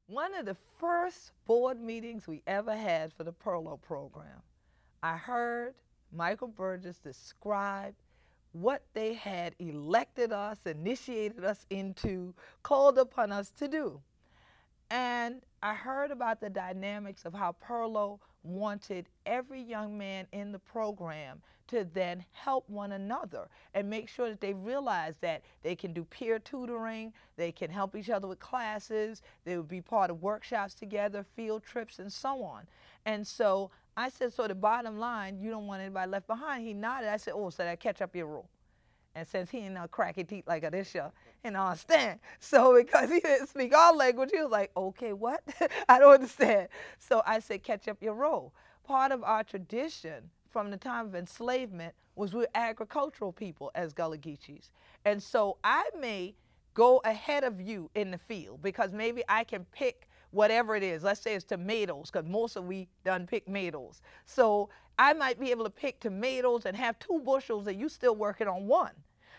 One of the first board meetings we ever had for the Perlo program, I heard Michael Burgess describe what they had elected us, initiated us into, called upon us to do. And I heard about the dynamics of how Perlo wanted every young man in the program to then help one another and make sure that they realize that they can do peer tutoring, they can help each other with classes, they would be part of workshops together, field trips, and so on. And so I said, so the bottom line, you don't want anybody left behind. He nodded. I said, oh, so that catch up your rule. And since he ain't cracky teeth like this year, and I understand. So because he didn't speak our language, he was like, okay, what? I don't understand. So I said, catch up your roll. Part of our tradition from the time of enslavement was we're agricultural people as Gullah Geechees. And so I may go ahead of you in the field because maybe I can pick whatever it is. Let's say it's tomatoes, because most of we done pick tomatoes. So I might be able to pick tomatoes and have 2 bushels and you still working on 1.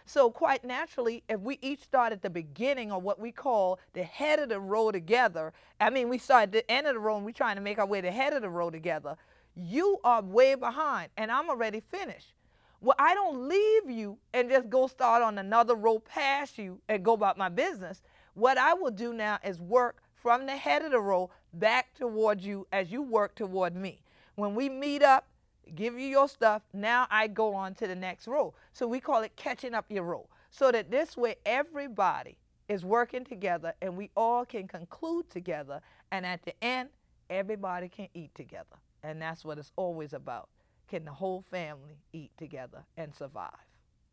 So quite naturally, if we each start at the beginning of what we call the head of the row together, I mean, we start at the end of the row and we're trying to make our way to the head of the row together, you are way behind and I'm already finished. Well, I don't leave you and just go start on another row past you and go about my business. What I will do now is work from the head of the row back towards you as you work toward me. When we meet up, give you your stuff, now I go on to the next row. So we call it catching up your row. So that this way everybody is working together and we all can conclude together, and at the end, everybody can eat together. And that's what it's always about. Can the whole family eat together and survive?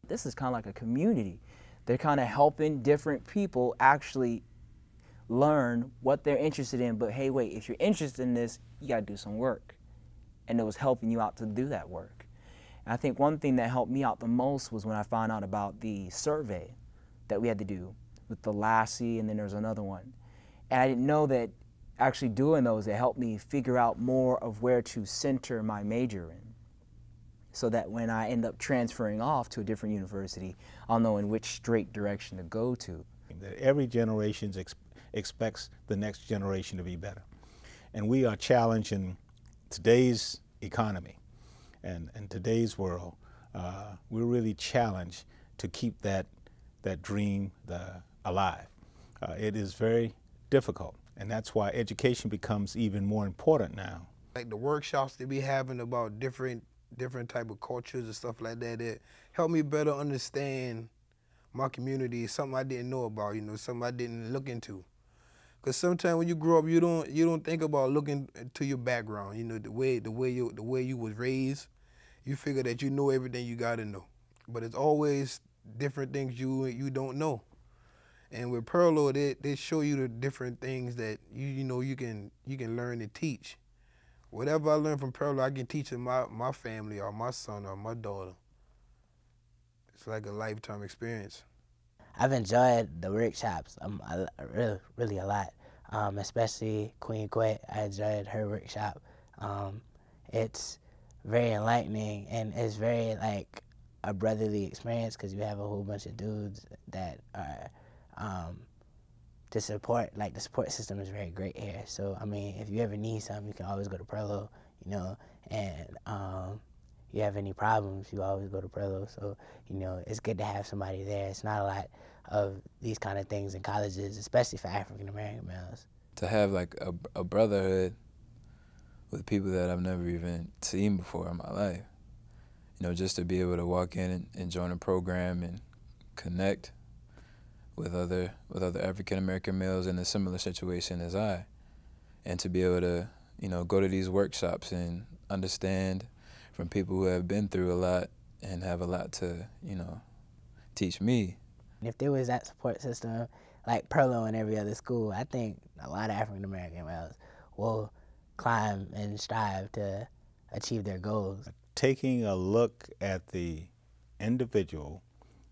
This is kind of like a community. They're kind of helping different people actually learn what they're interested in, but hey, wait, if you're interested in this, you gotta do some work. And it was helping you out to do that work. And I think one thing that helped me out the most was when I found out about the survey that we had to do with the Lassie, and then there's another one. And I didn't know that actually doing those, it helped me figure out more of where to center my major in, so that when I end up transferring off to a different university, I'll know in which straight direction to go to. Every generation expects the next generation to be better. And we are challenging today's economy and today's world. We're really challenged to keep that dream alive. It is very difficult, and that's why education becomes even more important now. Like the workshops that we having about different type of cultures and stuff like that, that help me better understand my community, something I didn't know about, you know, something I didn't look into. Because sometimes when you grow up, you don't think about looking to your background. You know, the way you was raised, you figure that you know everything you got to know. But it's always different things you don't know. And with Perlo, they show you the different things that you can learn and teach. Whatever I learn from Perlo, I can teach to my family or my son or my daughter. It's like a lifetime experience. I've enjoyed the workshops really a lot, especially Queen Quet. I enjoyed her workshop. It's very enlightening, and it's very like a brotherly experience because you have a whole bunch of dudes that are to support. Like the support system is very great here. So I mean, if you ever need something, you can always go to Perlo, you know, and you have any problems, you always go to Perlo. So, you know, it's good to have somebody there. It's not a lot of these kind of things in colleges, especially for African-American males. To have like a brotherhood with people that I've never even seen before in my life. You know, just to be able to walk in and join a program and connect with other African-American males in a similar situation as I. And to be able to, you know, go to these workshops and understand from people who have been through a lot and have a lot to, you know, teach me. If there was that support system like Perlo in every other school, I think a lot of African-American males will climb and strive to achieve their goals. Taking a look at the individual,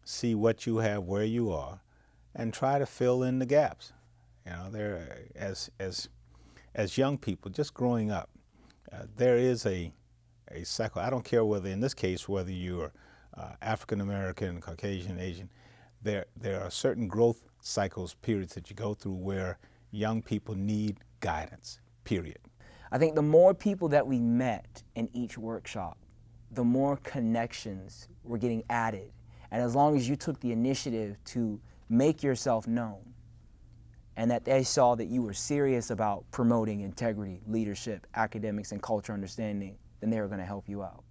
see what you have, where you are, and try to fill in the gaps. You know, as young people, just growing up, there is a cycle. I don't care whether, in this case, whether you're African American, Caucasian, Asian, there are certain growth cycles, periods that you go through where young people need guidance, period. I think the more people that we met in each workshop, the more connections were getting added. And as long as you took the initiative to make yourself known, and that they saw that you were serious about promoting integrity, leadership, academics, and culture understanding, then they were going to help you out.